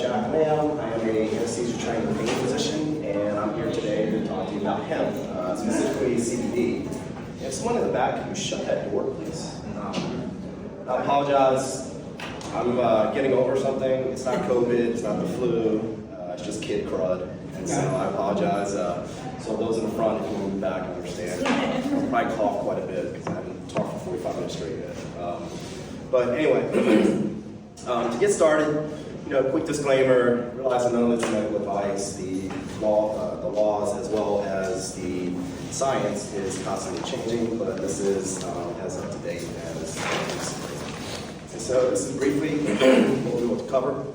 I am a anesthesia trained pain physician, and I'm here today to talk to you about hemp, specifically CBD. If someone in the back, can you shut that door, please? I apologize. I'm getting over something. It's not COVID, it's not the flu, it's just kid crud. And so I apologize. So those in the front, if you want to move back, I understand. I'll probably cough quite a bit because I haven't talked for 45 minutes straight yet. But anyway, to get started, quick disclaimer, realize none of this is medical advice. The laws as well as the science is constantly changing, but this is as up to date as and so this is briefly what we will cover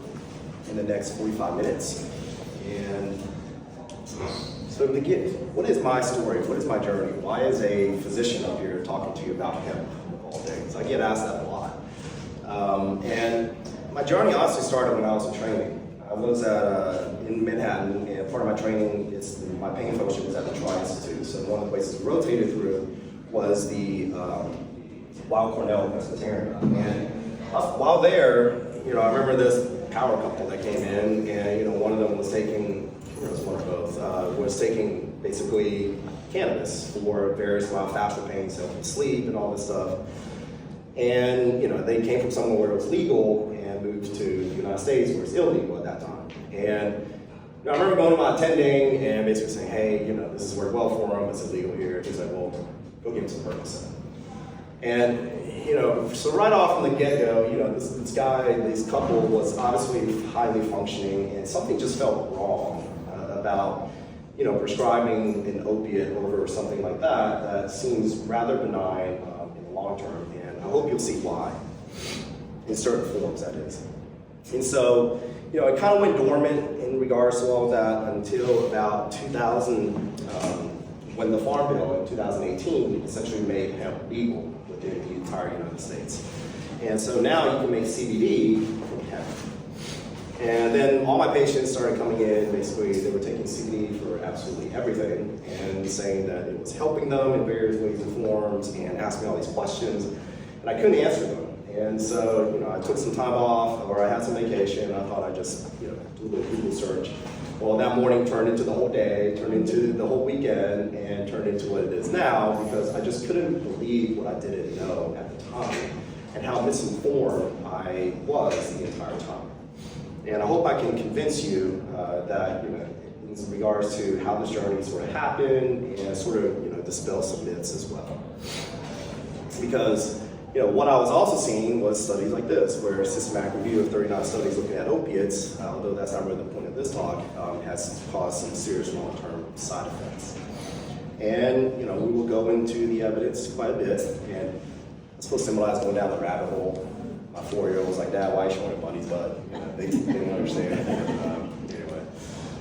in the next 45 minutes. And so to begin, what is my story? What is my journey? Why is a physician up here talking to you about hemp all day? So I get asked that a lot. And my journey honestly started when I was in training. I was in Manhattan, and part of my training, my pain fellowship was at the Tri-Institute. So one of the places we rotated through was the Weill Cornell Presbyterian. And while there, I remember this power couple that came in, and one of them was taking, it was one of both, was taking basically cannabis for various faster pain, so sleep and all this stuff. And they came from somewhere where it was legal and moved to the United States where it's illegal at that time. And I remember going to my attending and basically saying, hey, this has worked well for him, it's illegal here. He's like, well, go give him some Percocet. And so right off from the get-go, this couple was obviously highly functioning, and something just felt wrong about prescribing an opiate over something like that seems rather benign in the long term. I hope you'll see why, in certain forms, that is. And so, it kind of went dormant in regards to all of that until about 2000, when the Farm Bill in 2018 essentially made hemp legal within the entire United States. And so now you can make CBD from hemp. And then all my patients started coming in, basically they were taking CBD for absolutely everything and saying that it was helping them in various ways and forms and asking all these questions. And I couldn't answer them. And so, I took some time off, or I had some vacation, and I thought I'd just, do a little Google search. Well, that morning turned into the whole day, turned into the whole weekend, and turned into what it is now, because I just couldn't believe what I didn't know at the time, and how misinformed I was the entire time. And I hope I can convince you that, in regards to how this journey sort of happened, and sort of, dispel some myths as well. Because what I was also seeing was studies like this, where a systematic review of 39 studies looking at opiates, although that's not really the point of this talk, has caused some serious long-term side effects. And we will go into the evidence quite a bit, and I suppose symbolize going down the rabbit hole. My 4-year-old was like, Dad, why are you showing a bunny's butt? They didn't understand. Anyway.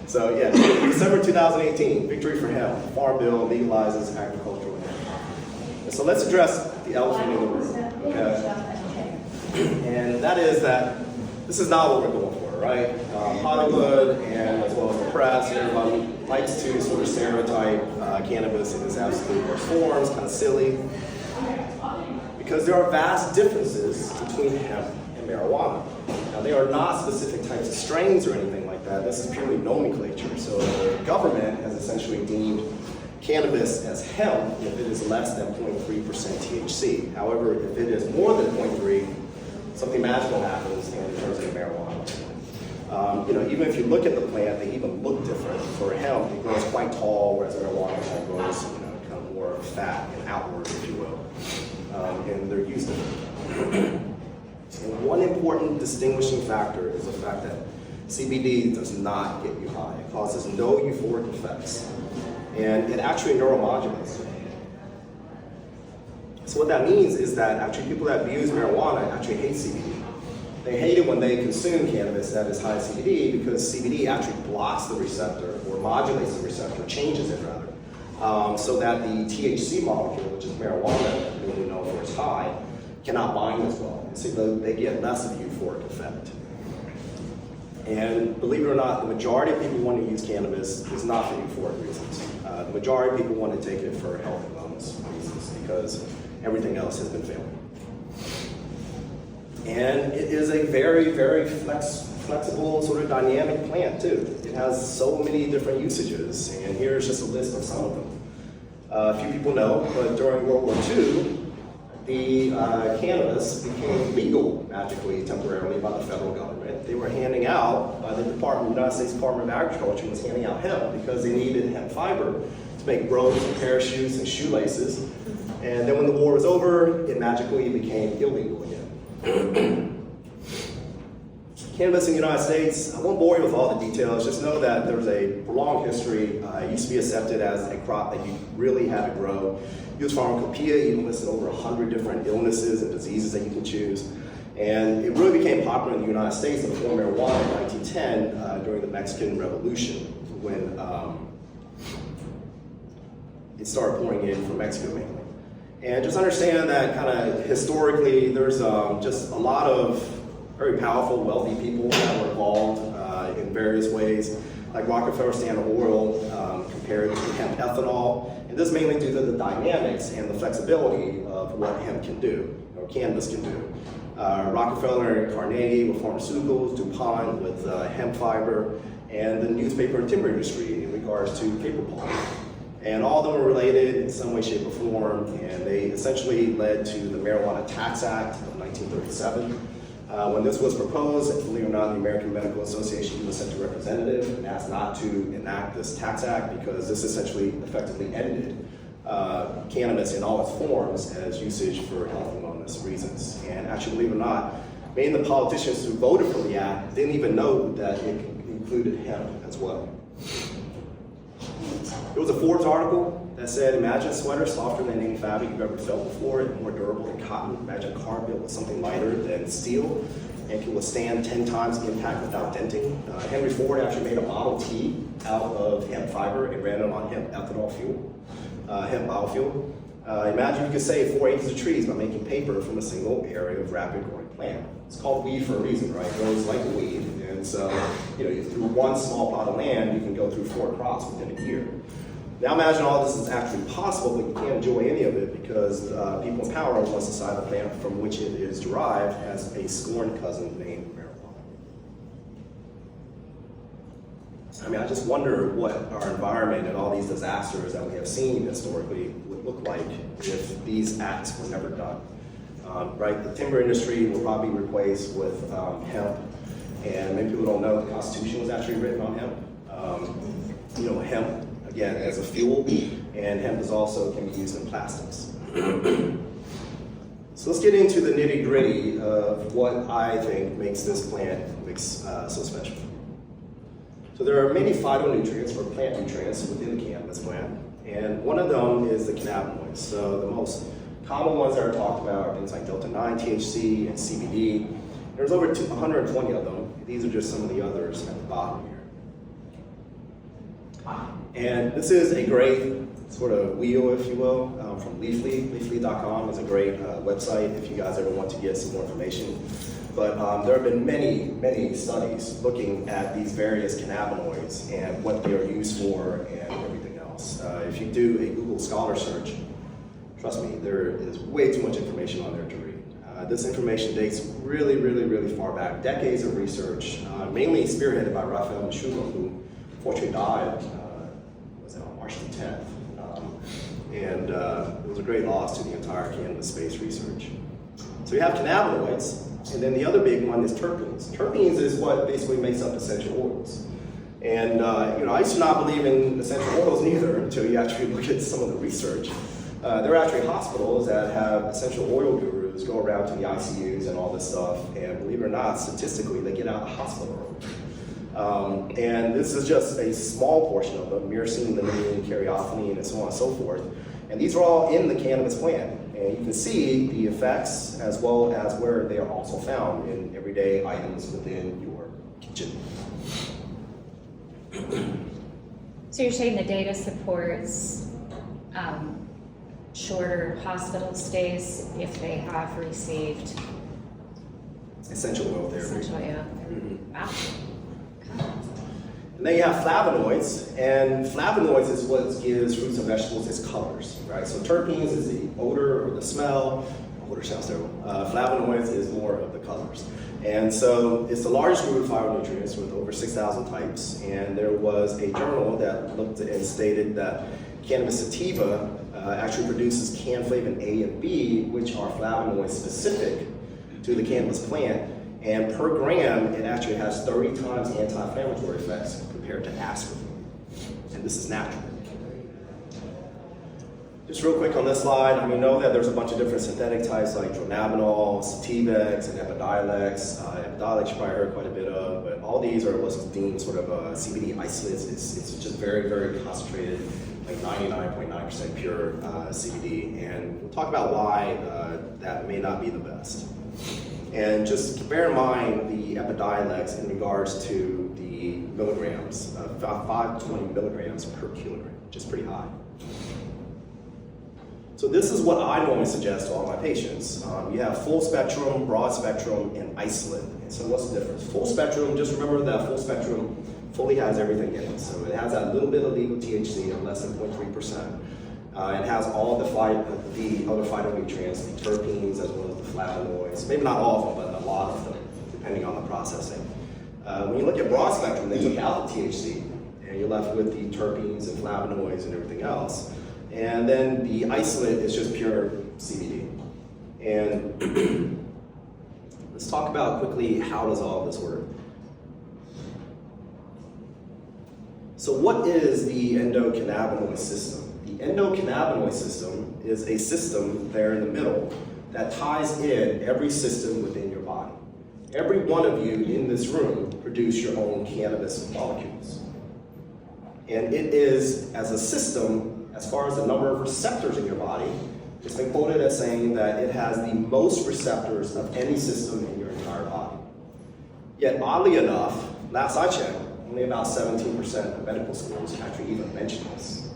So yeah, December 2018, victory for hemp. Farm Bill legalizes agricultural hemp. And so let's address the elephant in the room, okay? And that is that this is not what we're going for, right? Hollywood and as well as the press, everybody likes to sort of stereotype cannabis in its absolute worst forms, kind of silly. Because there are vast differences between hemp and marijuana. Now, they are not specific types of strains or anything like that. This is purely nomenclature. So the government has essentially deemed cannabis as hemp if it is less than 0.3% THC. However, if it is more than 0.3, something magical happens and it turns into marijuana. Even if you look at the plant, they even look different. For hemp, it grows quite tall, whereas marijuana kind of grows kind of more fat and outward, if you will. And they're used differently. And one important distinguishing factor is the fact that CBD does not get you high. It causes no euphoric effects. And it actually neuromodulates. So what that means is that actually people that abuse marijuana actually hate CBD. They hate it when they consume cannabis that is high CBD because CBD actually blocks the receptor or modulates the receptor, changes it rather, so that the THC molecule, which is marijuana, really known for its high, cannot bind as well. And so they get less of a euphoric effect. And believe it or not, the majority of people who want to use cannabis is not for euphoric reasons. The majority of people want to take it for health and wellness reasons because everything else has been failing. And it is a very, very flexible, sort of dynamic plant too. It has so many different usages, and here's just a list of some of them. A few people know, but during World War II, the cannabis became legal magically, temporarily by the federal government. They were handing out, the United States Department of Agriculture was handing out hemp because they needed hemp fiber to make robes and parachutes and shoelaces. And then when the war was over, it magically became illegal again. Cannabis in the United States, I won't bore you with all the details, just know that there's a long history. It used to be accepted as a crop that you really had to grow. U.S. Pharmacopoeia even listed over 100 different illnesses and diseases that you can choose. And it really became popular in the United States in the form of marijuana in 1910 during the Mexican Revolution, when it started pouring in from Mexico mainly. And just understand that kind of historically, there's just a lot of very powerful, wealthy people that were involved in various ways, like Rockefeller Standard Oil compared to hemp ethanol. And this mainly due to the dynamics and the flexibility of what hemp can do, or cannabis can do. Rockefeller and Carnegie with pharmaceuticals, DuPont with hemp fiber, and the newspaper and timber industry in regards to paper pulp. And all of them were related in some way, shape, or form, and they essentially led to the Marijuana Tax Act of 1937. When this was proposed, believe it or not, the American Medical Association was sent a representative and asked not to enact this tax act because this essentially effectively ended cannabis in all its forms as usage for health and wellness reasons. And actually, believe it or not, many of the politicians who voted for the act didn't even know that it included hemp as well. There was a Forbes article that said, imagine a sweater softer than any fabric you've ever felt before and more durable than cotton. Imagine a car built with something lighter than steel and can withstand 10 times impact without denting. Henry Ford actually made a Model T out of hemp fiber and ran it on hemp ethanol fuel, hemp biofuel. Imagine you could save 4 acres of trees by making paper from a single area of rapid growing plant. It's called weed for a reason, right? It grows like a weed. And so, through one small plot of land, you can go through 4 crops within a year. Now imagine all this is actually possible, but you can't enjoy any of it because people in power want to decide the plant from which it is derived as a scorned cousin named marijuana. I mean, I just wonder what our environment and all these disasters that we have seen historically would look like if these acts were never done. Right, the timber industry will probably be replaced with hemp, and many people don't know the Constitution was actually written on hemp. Hemp, again, as a fuel, and hemp is also can be used in plastics. So let's get into the nitty gritty of what I think makes this plant so special. So there are many phytonutrients or plant nutrients within the cannabis plant, and one of them is the cannabinoids. So the most common ones that are talked about are things like Delta-9, THC, and CBD. There's over 120 of them. These are just some of the others at the bottom here. And this is a great sort of wheel, if you will, from Leafly. Leafly.com is a great website if you guys ever want to get some more information. But there have been many, many studies looking at these various cannabinoids and what they are used for and everything else. If you do a Google Scholar search, trust me, there is way too much information on there to read. This information dates really, really, really far back, decades of research, mainly spearheaded by Raphael Mechoulam, who unfortunately died on March the 10th. And it was a great loss to the entire cannabis space research. So you have cannabinoids, and then the other big one is terpenes. Terpenes is what basically makes up essential oils. And I used to not believe in essential oils neither until you actually look at some of the research. There are actually hospitals that have essential oil gurus go around to the ICUs and all this stuff, and believe it or not, statistically, they get out of the hospital early. And this is just a small portion of them, myrcene, limonene, caryophyllene, and so on and so forth. And these are all in the cannabis plant. And you can see the effects as well as where they are also found in everyday items within your kitchen. So you're saying the data supports shorter hospital stays if they have received Essential oil therapy. essential oil therapy. Wow. And then you have flavonoids, and flavonoids is what gives fruits and vegetables its colors, right? So terpenes is the odor or the smell, Water sounds terrible. Flavonoids is more of the colors. And so it's the largest group of phytonutrients with over 6,000 types. And there was a journal that looked and stated that cannabis sativa actually produces canflavin A and B, which are flavonoids specific to the cannabis plant. And per gram, it actually has 30 times anti-inflammatory effects compared to aspirin. And this is natural. Just real quick on this slide, we know that there's a bunch of different synthetic types like dronabinol, Sativex, and Epidiolex. Epidiolex you probably heard quite a bit of, but all these are what's deemed sort of CBD isolates. It's just very, very concentrated, like 99.9% pure CBD, and we'll talk about why that may not be the best. And just bear in mind the Epidiolex in regards to the milligrams, about 5 to 20 milligrams per kilogram, which is pretty high. So this is what I normally suggest to all my patients. You have full spectrum, broad spectrum, and isolate. And so what's the difference? Full spectrum, just remember that full spectrum fully has everything in it. So it has that little bit of legal THC of less than 0.3%. It has all the other phytonutrients, the terpenes, as well as the flavonoids. Maybe not all of them, but a lot of them, depending on the processing. When you look at broad spectrum, they took out the THC, and you're left with the terpenes and flavonoids and everything else. And then the isolate is just pure CBD. And let's talk about quickly how does all of this work. So what is the endocannabinoid system? The endocannabinoid system is a system there in the middle that ties in every system within your body. Every one of you in this room produce your own cannabis molecules. And it is, as a system, as far as the number of receptors in your body, it's been quoted as saying that it has the most receptors of any system in your entire body. Yet, oddly enough, last I checked, only about 17% of medical schools actually even mention this.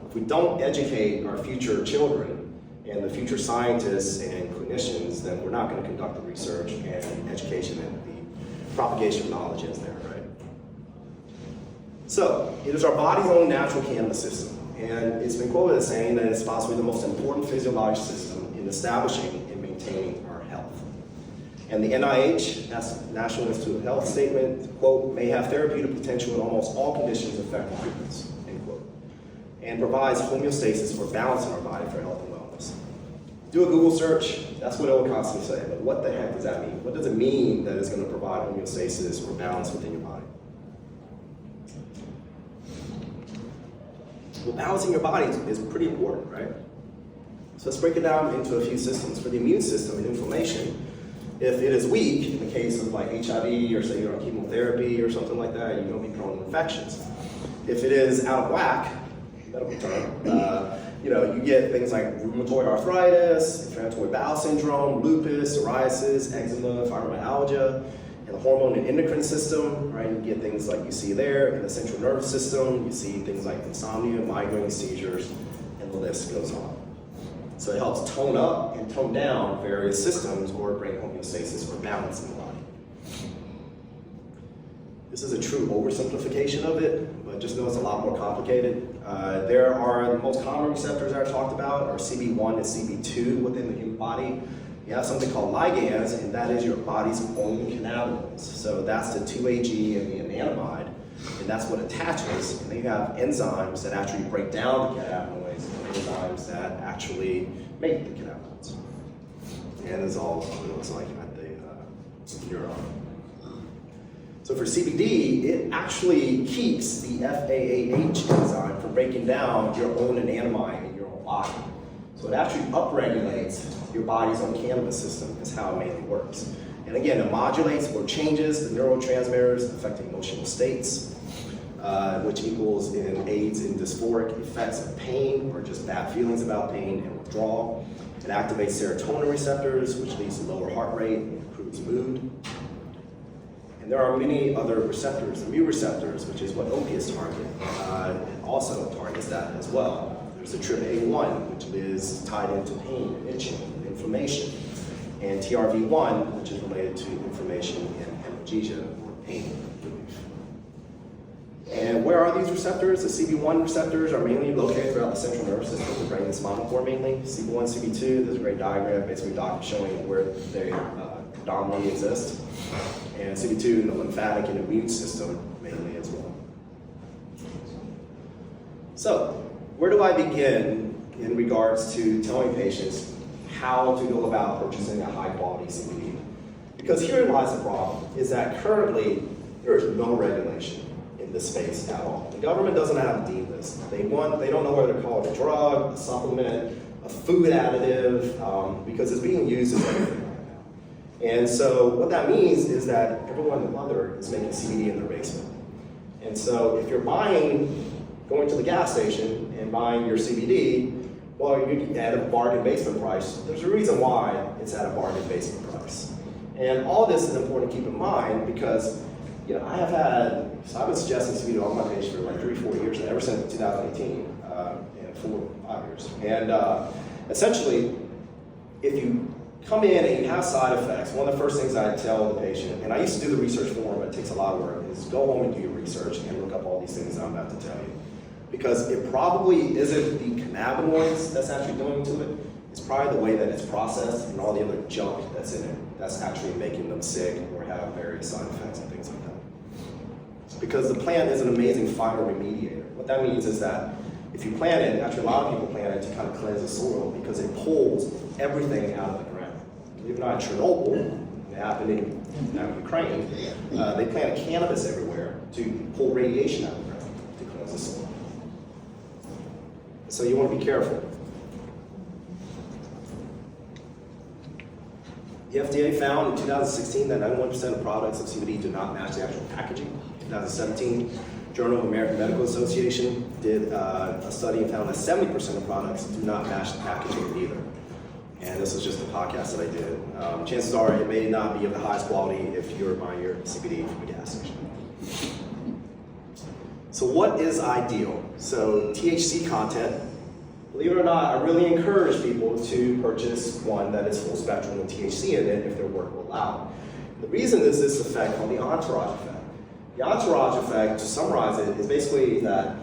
If we don't educate our future children and the future scientists and clinicians, then we're not going to conduct the research and education and the propagation of knowledge is there, right? So, it is our body's own natural cannabis system, and it's been quoted as saying that it's possibly the most important physiological system in establishing and maintaining our health. And the NIH, that's National Institute of Health statement, quote, may have therapeutic potential in almost all conditions affecting humans, end quote, and provides homeostasis or balance in our body for health and wellness. Do a Google search, that's what it will constantly say, but what the heck does that mean? What does it mean that it's going to provide homeostasis or balance within your body? Well, balancing your body is pretty important, right? So let's break it down into a few systems. For the immune system and inflammation, if it is weak, in the case of like HIV or say you're on chemotherapy or something like that, you're going to be prone to infections. If it is out of whack, medical term, you get things like rheumatoid arthritis, inflammatory bowel syndrome, lupus, psoriasis, eczema, fibromyalgia. In the hormone and endocrine system, right, you get things like you see there. In the central nervous system, you see things like insomnia, migraine, seizures, and the list goes on. So it helps tone up and tone down various systems or bring homeostasis or balance in the body. This is a true oversimplification of it, but just know it's a lot more complicated. There are the most common receptors that I talked about are CB1 and CB2 within the human body. You have something called ligands, and that is your body's own cannabinoids. So that's the 2-AG and the anandamide, and that's what attaches. And then you have enzymes that actually break down the cannabinoids and enzymes that actually make the cannabinoids. And it's all what it looks like at the neuron. So for CBD, it actually keeps the FAAH enzyme from breaking down your own anandamide in your own body. So it actually upregulates your body's own cannabis system is how it mainly works. And again, it modulates or changes the neurotransmitters affecting emotional states, which equals in aids in dysphoric effects of pain or just bad feelings about pain and withdrawal. It activates serotonin receptors, which leads to lower heart rate and improves mood. And there are many other receptors, the mu receptors, which is what opiates target, also targets that as well. There's the TRPA1, which is tied into pain, itching, inflammation, and TRV1, which is related to inflammation and analgesia, or pain relief. And where are these receptors? The CB1 receptors are mainly located throughout the central nervous system, the brain and spinal cord mainly. CB1, CB2, there's a great diagram basically showing where they predominantly exist. And CB2 in the lymphatic and immune system mainly as well. So, where do I begin in regards to telling patients how to go about purchasing a high quality CBD? Because herein lies the problem, is that currently there is no regulation in this space at all. The government doesn't have a deem list. They don't know whether to call it a drug, a supplement, a food additive, because it's being used as everything right now. And so what that means is that everyone and mother is making CBD in their basement. And so if you're going to the gas station and buying your CBD, well, you at a bargain basement price. There's a reason why it's at a bargain basement price. And all this is important to keep in mind because I've been suggesting CBD to all my patients for like 3-4 years, and ever since 2018, and 4 or 5 years. And essentially, if you come in and you have side effects, one of the first things I tell the patient, and I used to do the research for them, but it takes a lot of work, is go home and do your research and look up all these things that I'm about to tell you. Because it probably isn't the cannabinoids that's actually doing to it, it's probably the way that it's processed and all the other junk that's in it that's actually making them sick or have various side effects and things like that. Because the plant is an amazing phytoremediator. What that means is that if you plant it, actually a lot of people plant it to kind of cleanse the soil because it pulls everything out of the ground. Believe it or not, in Chernobyl, it happened in Ukraine, they planted cannabis everywhere to pull radiation out of the ground to cleanse the soil. So you want to be careful. The FDA found in 2016 that 91% of products of CBD do not match the actual packaging. 2017, Journal of American Medical Association did a study and found that 70% of products do not match the packaging either. And this was just a podcast that I did. Chances are it may not be of the highest quality if you're buying your CBD from a gas station. So what is ideal? So THC content, believe it or not, I really encourage people to purchase one that is full spectrum with THC in it if their work will allow. The reason is this effect called the entourage effect. The entourage effect, to summarize it, is basically that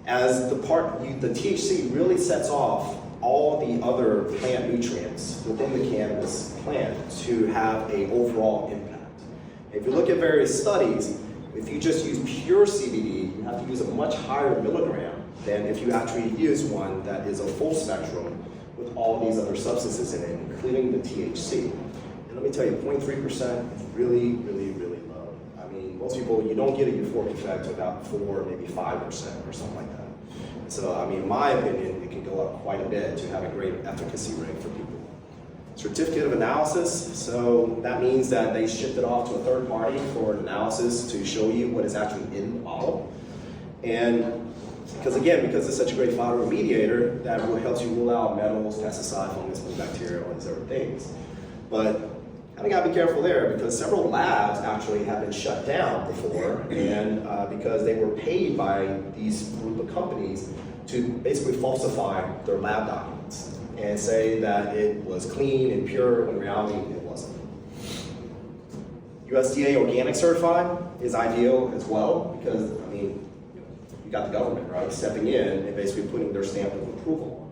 as the THC really sets off all the other plant nutrients within the cannabis plant to have an overall impact. If you look at various studies, if you just use pure CBD, you have to use a much higher milligram than if you actually use one that is a full spectrum with all these other substances in it, including the THC. And let me tell you, 0.3% is really, really, really low. I mean, most people, you don't get a euphoric effect to about 4, maybe 5% or something like that. So, I mean, in my opinion, it can go up quite a bit to have a greater efficacy rate for people. Certificate of analysis, so that means that they shipped it off to a third party for an analysis to show you what is actually in the bottle. And because it's such a great phytoremediator, that helps you rule out metals, pesticides, fungus, bacteria, all these other things. But kind of got to be careful there because several labs actually have been shut down before, and because they were paid by these group of companies to basically falsify their lab documents and say that it was clean and pure when in reality it wasn't. USDA organic certified is ideal as well because, I mean, you got the government, right, stepping in and basically putting their stamp of approval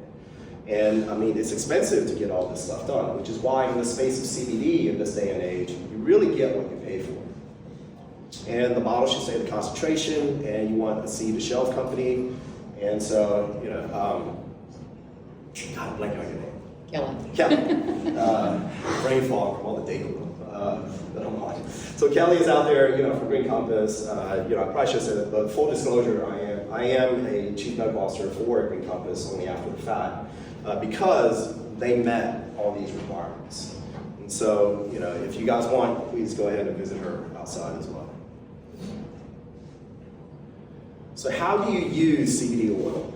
on it. And I mean, it's expensive to get all this stuff done, which is why in the space of CBD in this day and age, you really get what you pay for. And the bottle should say the concentration, and you want a seed to shelf company. And so, God, I'm blanking on your name. Kelly. Brain fog from all the data that I'm on. So Kelly is out there, for Green Compass. I probably should have said it, but full disclosure, I am a chief medical officer for Green Compass only after the fact because they met all these requirements. And so, if you guys want, please go ahead and visit her outside as well. So how do you use CBD oil?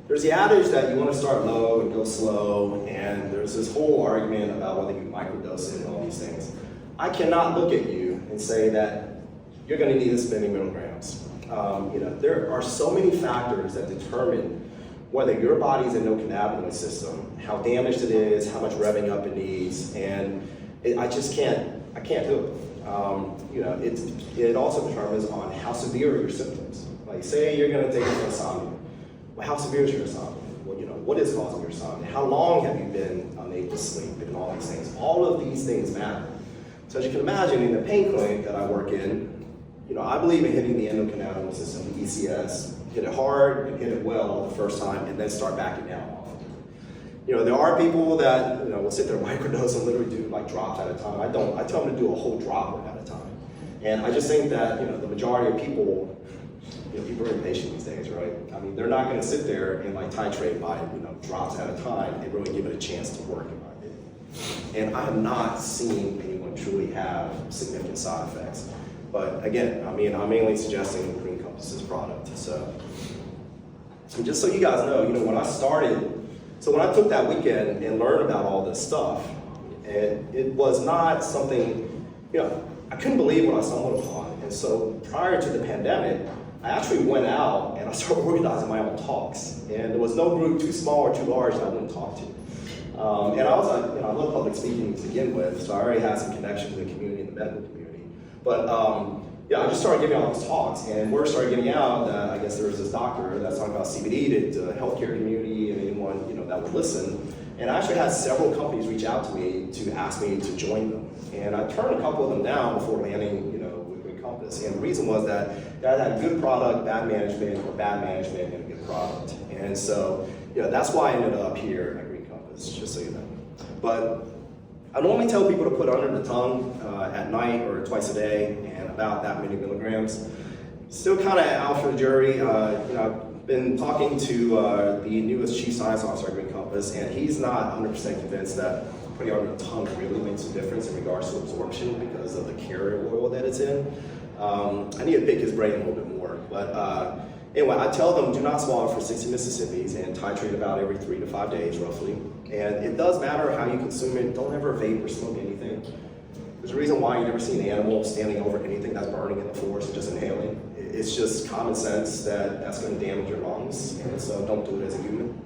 There's the adage that you want to start low and go slow, and there's this whole argument about whether you microdose it and all these things. I cannot look at you and say that you're going to need this many milligrams. There are so many factors that determine whether your body's endocannabinoid system, how damaged it is, how much revving up it needs, and I can't do it. It also determines on how severe are your symptoms. Like, say you're going to take it for insomnia. Well, how severe is your insomnia? Well, what is causing your insomnia? How long have you been unable to sleep? And all these things. All of these things matter. So as you can imagine, in the pain clinic that I work in, I believe in hitting the endocannabinoid system, the ECS, hit it hard and hit it well the first time, and then start backing down. There are people that will sit there, microdose, and literally do like drops at a time. I don't. I tell them to do a whole dropper at a time. And I just think that the majority of people, people are impatient these days, right? I mean, they're not going to sit there and like titrate by drops at a time and really give it a chance to work, in my opinion. And I have not seen anyone truly have significant side effects. But again, I'm mainly suggesting Green Compass's product. So, and just so you guys know, when I started. So when I took that weekend and learned about all this stuff, and it was not something, I couldn't believe what I stumbled upon. And so prior to the pandemic, I actually went out and I started organizing my own talks. And there was no group too small or too large that I wouldn't talk to. And I was like, I love public speaking to begin with, so I already had some connections with the community and the medical community. But I just started giving all these talks, and word started getting out that I guess there was this doctor that's talking about CBD to the healthcare community and anyone that would listen. And I actually had several companies reach out to me to ask me to join them, and I turned a couple of them down before landing, with Green Compass. And the reason was that I had a good product, bad management, or bad management and a good product. And so that's why I ended up here at Green Compass, just so you know. But I normally tell people to put under the tongue at night or twice a day, and about that many milligrams. Still kind of out for the jury. I've been talking to the newest chief science officer at Green Compass, and he's not 100% convinced that putting under the tongue really makes a difference in regards to absorption because of the carrier oil that it's in. I need to pick his brain a little bit more, but anyway, I tell them do not swallow for 60 Mississippis and titrate about every 3 to 5 days roughly. And it does matter how you consume it. Don't ever vape or smoke anything. There's a reason why you never see an animal standing over anything that's burning in the forest and just inhaling. It's just common sense that that's going to damage your lungs, and so don't do it as a human.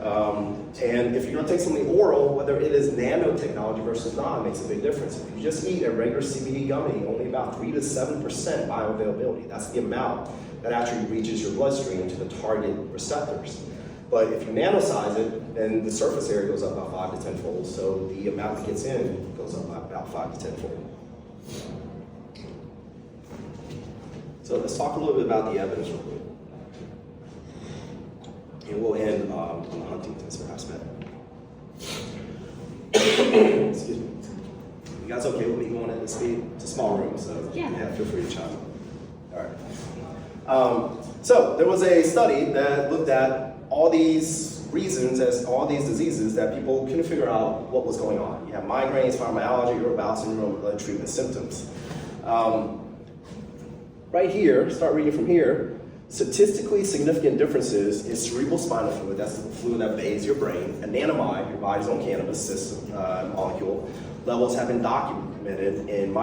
And if you're going to take something oral, whether it is nanotechnology versus not, makes a big difference. If you just eat a regular CBD gummy, only about 3 to 7% bioavailability. That's the amount that actually reaches your bloodstream to the target receptors. But if you nanosize it, then the surface area goes up about 5 to 10 fold. So the amount that gets in goes up by about 5 to 10 fold. So let's talk a little bit about the evidence real quick. And we'll end on the Huntington's aspect. Excuse me. You guys okay with me going at this speed? It's a small room, so yeah, feel free to chime in. All right. So there was a study that looked at all these reasons, as all these diseases that people couldn't figure out what was going on. You have migraines, fibromyalgia, irritable bowel syndrome, blood treatment symptoms. Right here, start reading from here, statistically significant differences in cerebral spinal fluid, that's the fluid that bathes your brain, anandamide, your body's own cannabis system, molecule, levels have been documented in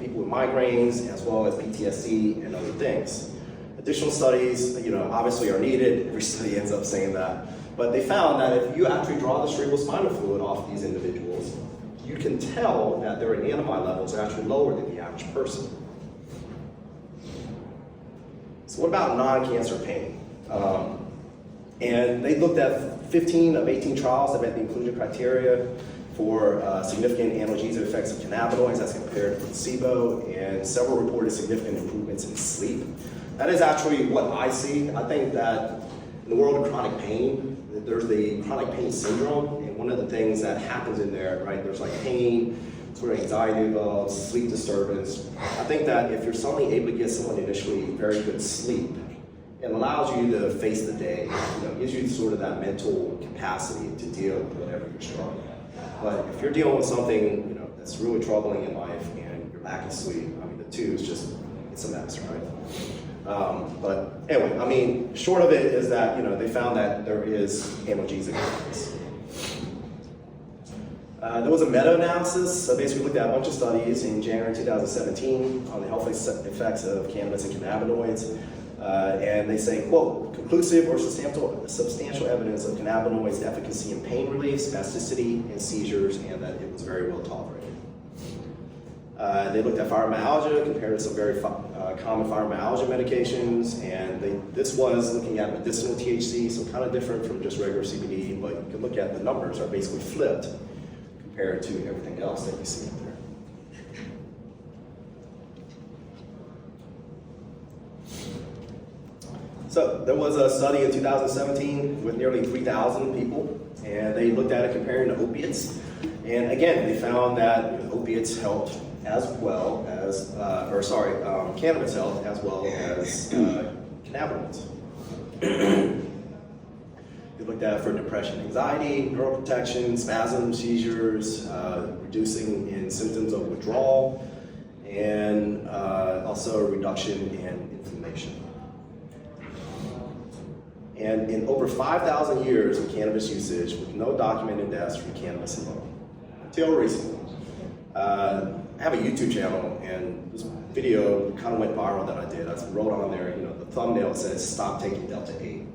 people with migraines, as well as PTSD and other things. Additional studies, obviously are needed. Every study ends up saying that. But they found that if you actually draw the cerebral spinal fluid off these individuals, you can tell that their anandamide levels are actually lower than the average person. So what about non-cancer pain? And they looked at 15 of 18 trials that met the inclusion criteria for significant analgesic effects of cannabinoids as compared to placebo, and several reported significant improvements in sleep. That is actually what I see. I think that in the world of chronic pain, there's the chronic pain syndrome, and one of the things that happens in there, right, there's like pain, sort of anxiety develops, sleep disturbance. I think that if you're suddenly able to get someone initially very good sleep, it allows you to face the day, gives you sort of that mental capacity to deal with whatever you're struggling with. But if you're dealing with something, that's really troubling in life and you're lacking sleep, the two is just, it's a mess, right? But anyway, short of it is that, they found that there is analgesic effects. There was a meta-analysis, so basically looked at a bunch of studies in January 2017 on the health effects of cannabis and cannabinoids. And they say, quote, conclusive or substantial evidence of cannabinoids' efficacy in pain relief, spasticity, and seizures, and that it was very well tolerated. They looked at fibromyalgia compared to some very common fibromyalgia medications, and this was looking at medicinal THC, so kind of different from just regular CBD, but you can look at the numbers are basically flipped compared to everything else that you see up there. So there was a study in 2017 with nearly 3,000 people, and they looked at it comparing to opiates. And again, they found that opiates helped as well as, cannabis helped as well as cannabinoids. They looked at it for depression, anxiety, neuroprotection, spasms, seizures, reducing in symptoms of withdrawal, and also a reduction in inflammation. And in over 5,000 years of cannabis usage with no documented deaths from cannabis alone, until recently. I have a YouTube channel, and this video kind of went viral that I did. I wrote on there, the thumbnail says, "Stop taking Delta 8."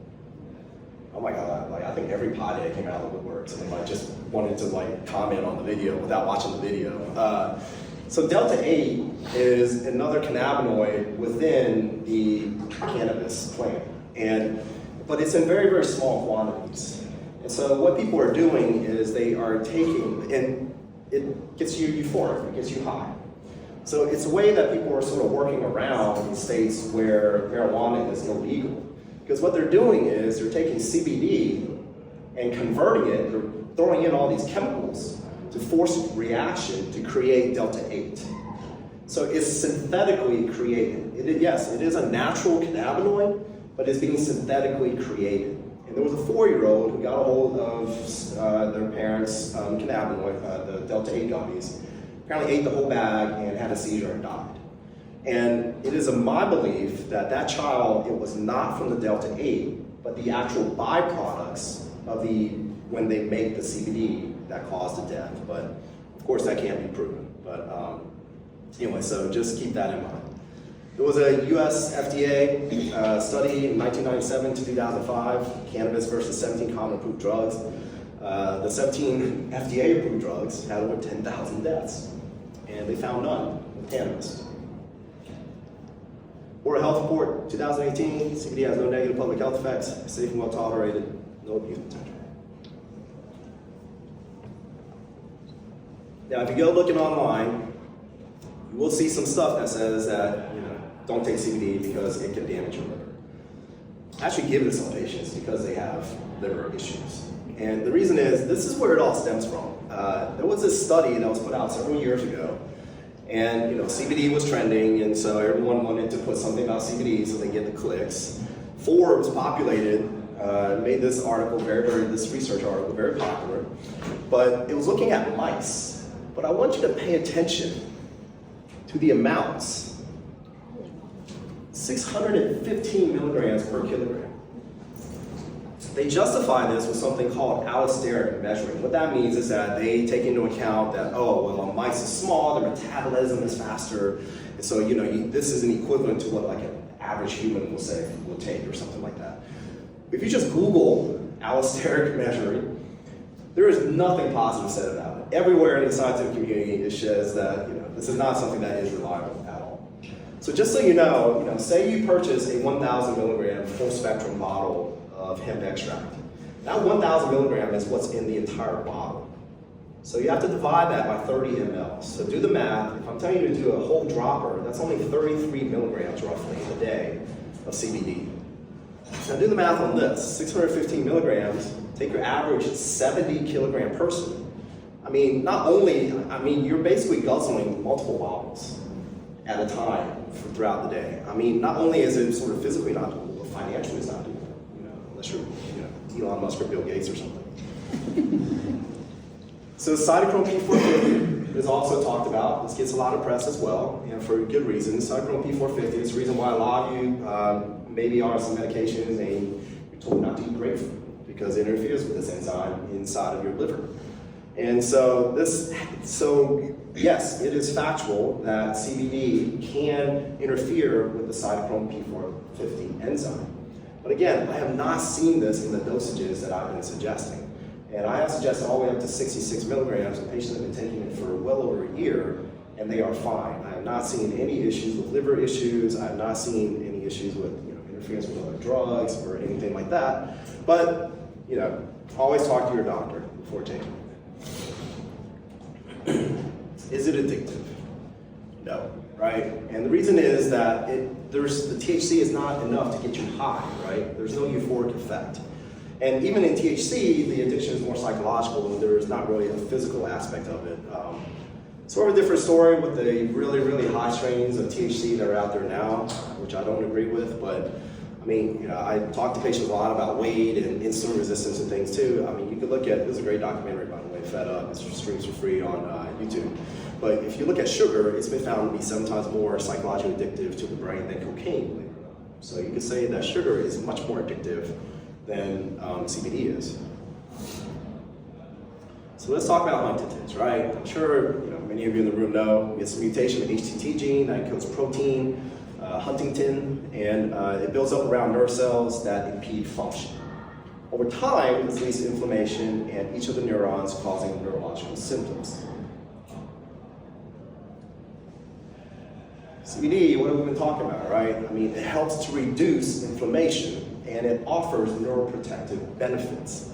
Oh my God, I think every pothead came out of the woodworks, and I just wanted to comment on the video without watching the video. So Delta 8 is another cannabinoid within the cannabis plant, but it's in very, very small quantities. And so what people are doing is they are taking, and it gets you euphoric, it gets you high. So it's a way that people are sort of working around in states where marijuana is illegal. Because what they're doing is they're taking CBD and converting it, they're throwing in all these chemicals to force reaction to create Delta 8. So it's synthetically created. Yes, it is a natural cannabinoid, but it's being synthetically created. And there was a 4-year-old who got a hold of their parents' cannabinoid, the Delta 8 gummies, apparently ate the whole bag and had a seizure and died. And it is my belief that that child, it was not from the Delta 8, but the actual byproducts of when they make the CBD that caused the death. But of course that can't be proven. But anyway, so just keep that in mind. There was a US FDA study in 1997 to 2005, cannabis versus 17 common approved drugs. The 17 FDA approved drugs had over 10,000 deaths, and they found none with cannabis. World Health Report 2018, CBD has no negative public health effects, safe and well tolerated, no abuse potential. Now, if you go looking online, you will see some stuff that says that, don't take CBD because it can damage your liver. I actually give it to some patients because they have liver issues. And the reason is, this is where it all stems from. There was this study that was put out several years ago, and CBD was trending, and so everyone wanted to put something about CBD so they get the clicks. Forbes made this article this research article very popular, but it was looking at mice. But I want you to pay attention to the amounts. 615 milligrams per kilogram. They justify this with something called allosteric measuring. What that means is that they take into account that, mice is small, their metabolism is faster, and so this is an equivalent to what an average human will take or something like that. If you just Google allosteric measuring, there is nothing positive said about it. Everywhere in the scientific community it says that this is not something that is reliable at all. So just so you know, say you purchase a 1,000 milligram full spectrum bottle of hemp extract. That 1,000 milligram is what's in the entire bottle. So you have to divide that by 30 ml. So do the math. If I'm telling you to do a whole dropper, that's only 33 milligrams roughly a day of CBD. Now do the math on this. 615 milligrams, take your average 70 kilogram person. You're basically guzzling multiple bottles at a time throughout the day. Not only is it sort of physically not doable, but financially it's not doable. Unless you're Elon Musk or Bill Gates or something. So cytochrome P450 is also talked about. This gets a lot of press as well, for good reasons. Cytochrome P450 is the reason why a lot of you maybe are on some medications and you're told not to eat grapefruit because it interferes with this enzyme inside of your liver. And so yes, it is factual that CBD can interfere with the cytochrome P450 enzyme. But again, I have not seen this in the dosages that I've been suggesting. And I have suggested all the way up to 66 milligrams, and patients have been taking it for well over a year, and they are fine. I have not seen any issues with liver issues. I have not seen any issues with interference with other drugs or anything like that. But always talk to your doctor before taking it. Is it addictive? No, right? And the reason is that the THC is not enough to get you high, right? There's no euphoric effect. And even in THC, the addiction is more psychological, and there's not really a physical aspect of it. Sort of a different story with the really, really high strains of THC that are out there now, which I don't agree with, but I mean, I talk to patients a lot about weight and insulin resistance and things too. I mean, you could look at, there's a great documentary, by the way, Fed Up, it streams for free on YouTube. But if you look at sugar, it's been found to be 7 times more psychologically addictive to the brain than cocaine, believe it or not. So you could say that sugar is much more addictive than CBD is. So let's talk about Huntington's, right? I'm sure many of you in the room know it's a mutation of the HTT gene that encodes protein, Huntington, and it builds up around nerve cells that impede function. Over time, this leads to inflammation and each of the neurons causing neurological symptoms. CBD, what have we been talking about, right? I mean, it helps to reduce inflammation and it offers neuroprotective benefits.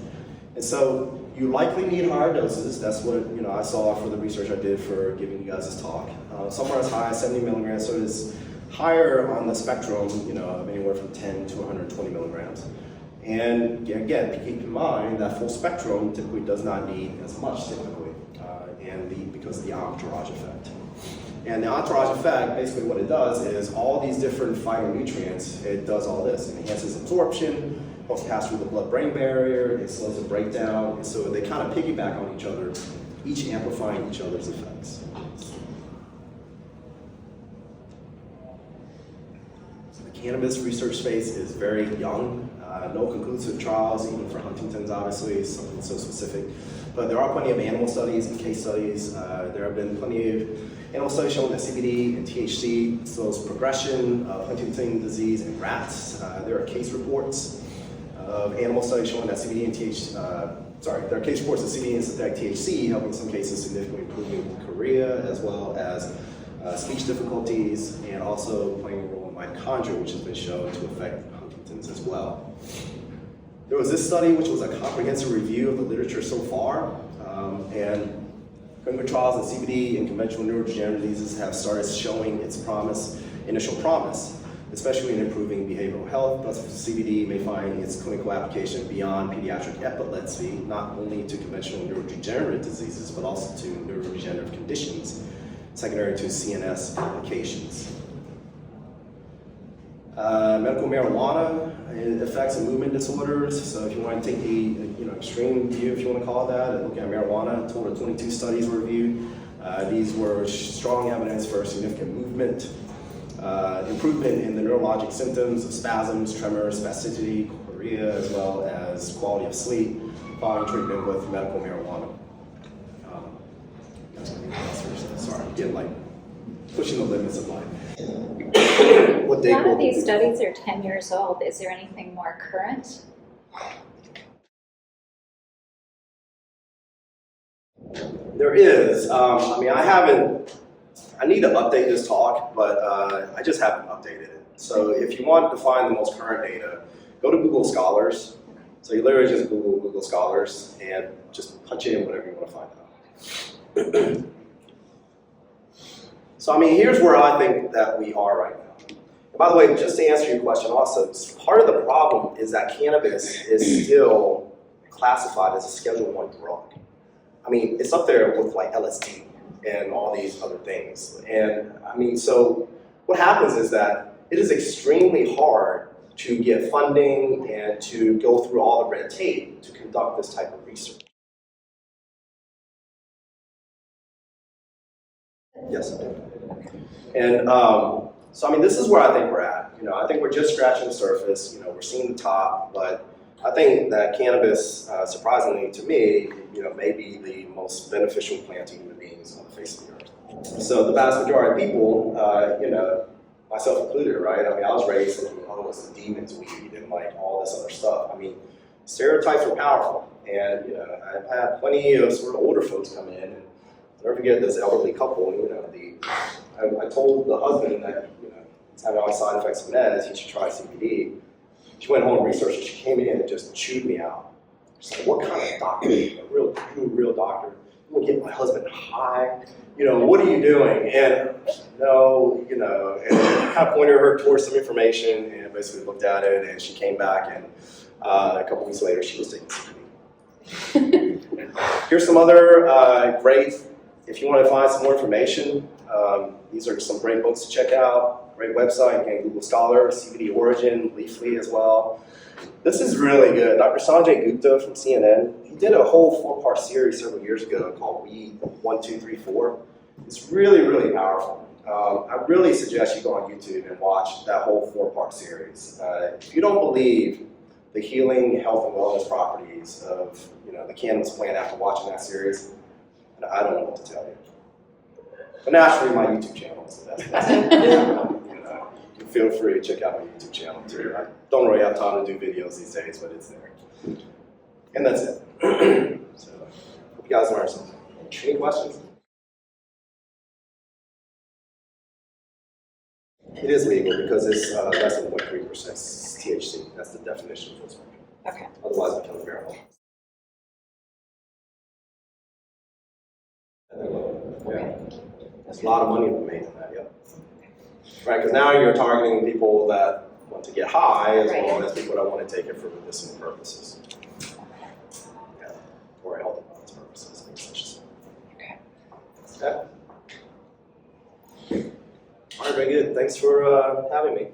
And so you likely need higher doses. That's what I saw for the research I did for giving you guys this talk. Somewhere as high as 70 milligrams, so it's higher on the spectrum, of anywhere from 10 to 120 milligrams. And again, keep in mind that full spectrum typically does not need as much typically, because of the entourage effect. And the entourage effect, basically what it does is all these different phytonutrients, it does all this. It enhances absorption, helps pass through the blood-brain barrier, it slows the breakdown, and so they kind of piggyback on each other, each amplifying each other's effects. So the cannabis research space is very young. No conclusive trials, even for Huntington's, obviously, something so specific. But there are plenty of animal studies and case studies. There have been plenty of animal studies showing that CBD and THC slows progression of Huntington disease in rats. There are case reports of animal studies showing that CBD and there are case reports of CBD and synthetic THC helping in some cases significantly improving chorea as well as speech difficulties and also playing a role in mitochondria, which has been shown to affect Huntington's as well. There was this study, which was a comprehensive review of the literature so far, and clinical trials in CBD and conventional neurodegenerative diseases have started showing its initial promise, especially in improving behavioral health. Plus, CBD may find its clinical application beyond pediatric epilepsy, not only to conventional neurodegenerative diseases, but also to neurodegenerative conditions, secondary to CNS applications. Medical marijuana affects and movement disorders. So if you want to take the extreme view, if you want to call it that, and look at marijuana, a total of 22 studies were reviewed. These were strong evidence for significant movement, improvement in the neurologic symptoms of spasms, tremors, spasticity, chorea, as well as quality of sleep following treatment with medical marijuana. Sorry, I'm getting pushing the limits of life. A lot of these studies are 10 years old. Is there anything more current? There is. I need to update this talk, but I just haven't updated it. So if you want to find the most current data, go to Google Scholars. So you literally just Google Scholars and just punch in whatever you want to find out. So here's where I think that we are right now. And by the way, just to answer your question also, part of the problem is that cannabis is still classified as a Schedule I drug. It's up there with LSD and all these other things. And so what happens is that it is extremely hard to get funding and to go through all the red tape to conduct this type of research. Yes, I do. And so this is where I think we're at. I think we're just scratching the surface. We're seeing the top, but I think that cannabis, surprisingly to me, may be the most beneficial plant to human beings on the face of the earth. So the vast majority of people, myself included, right? I was raised in it's the demon's weed and all this other stuff. Stereotypes are powerful, and I've had plenty of sort of older folks come in and I'll never forget this elderly couple, you know, I told the husband that, you know, it's having all the side effects of meds, he should try CBD. She went home and researched, and she came in and just chewed me out. She's like, what kind of doctor? A real doctor. I'm gonna get my husband high. You know, what are you doing? And no, you know, and I kind of pointed her towards some information and basically looked at it, and she came back, and a couple weeks later, she was taking CBD. Here's some other great, if you want to find some more information, these are some great books to check out, great website, you can Google Scholar, CBD Origin, Leafly as well. This is really good. Dr. Sanjay Gupta from CNN, he did a whole 4-part series several years ago called Weed 1, 2, 3, 4. It's really, really powerful. I really suggest you go on YouTube and watch that whole 4-part series. If you don't believe the healing, health, and wellness properties of, you know, the cannabis plant after watching that series, I don't know what to tell you. But naturally, my YouTube channel is the best. You know, you feel free to check out my YouTube channel too. I don't really have time to do videos these days, but it's there. And that's it. So, hope you guys learned something. Any questions? It is legal because it's less than 0.3% THC. That's the definition of full spectrum. Okay. Otherwise, it becomes marijuana. Yeah. There's a lot of money to be made in that, yep. Right, because now you're targeting people that want to get high as well as people that want to take it for medicinal purposes. Yeah. Or health and wellness purposes, things such as that. Okay. All right, very good. Thanks for having me.